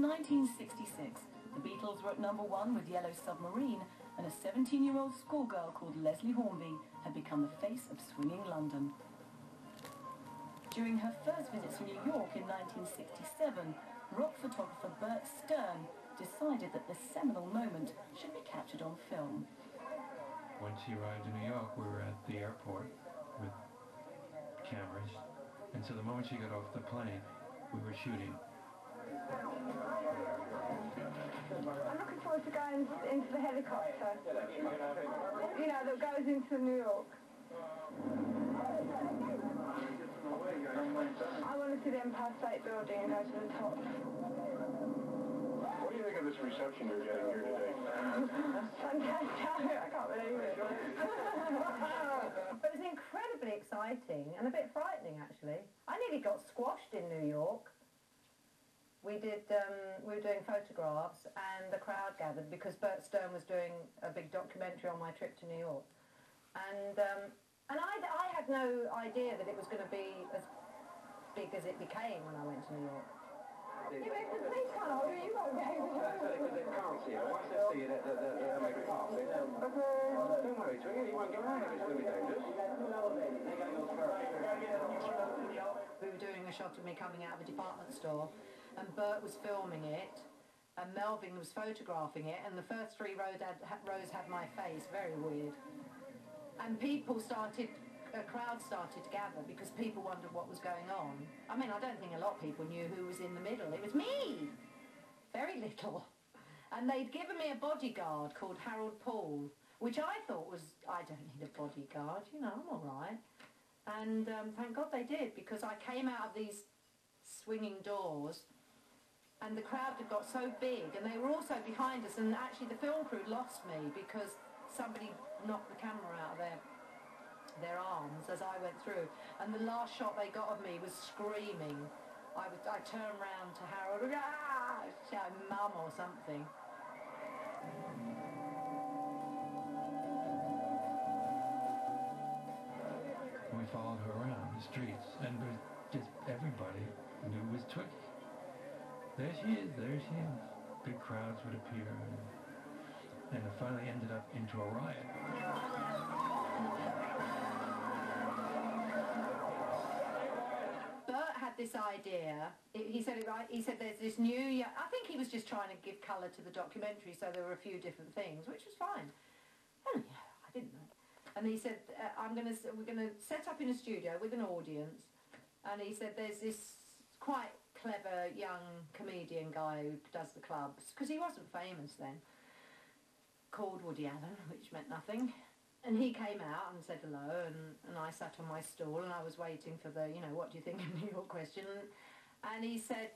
1966. The Beatles were at #1 with Yellow Submarine, and a 17-year-old schoolgirl called Leslie Hornby had become the face of swinging London. During her first visit to New York in 1967, rock photographer Bert Stern decided that the seminal moment should be captured on film. When she arrived in New York, we were at the airport with cameras, and so the moment she got off the plane, we were shooting. I'm looking forward to going into the helicopter, you know, that goes into New York. I want to see the Empire State Building and go to the top. What do you think of this reception you're getting here today? Fantastic, I can't believe it. It was incredibly exciting and a bit frightening, actually. I nearly got squashed in New York. We were doing photographs, and the crowd gathered because Bert Stern was doing a big documentary on my trip to New York. And I had no idea that it was going to be as big as it became when I went to New York. You make the police can't hold you, you won't be able to. They can't see it. Once they see it, they'll make a pass. Don't worry, Twiggy, he won't go around if it's going to be dangerous. We were doing a shot of me coming out of a department store, and Bert was filming it, and Melvin was photographing it, and the first 3 rows had my face, very weird. And a crowd started to gather because people wondered what was going on. I mean, I don't think a lot of people knew who was in the middle. It was me! Very little. And they'd given me a bodyguard called Harold Paul, which I thought was, I don't need a bodyguard, you know, I'm all right. And thank God they did, because I came out of these swinging doors, and the crowd had got so big, and they were also behind us, and actually the film crew lost me because somebody knocked the camera out of their arms as I went through, and the last shot they got of me was screaming. I turned round to Harold, ah, shout mum or something. We followed her around the streets, and just everybody knew it was Twiggy. There she is, there she is. Big crowds would appear, and it finally ended up into a riot. Bert had this idea. He said there's this new, I think he was just trying to give colour to the documentary, so there were a few different things, which was fine. And yeah, I didn't know. And he said, we're gonna set up in a studio with an audience, and he said there's this quite clever young comedian guy who does the clubs, because he wasn't famous then, called Woody Allen, which meant nothing. And he came out and said hello, and I sat on my stool, and I was waiting for the, you know, what do you think of New York question. And he said,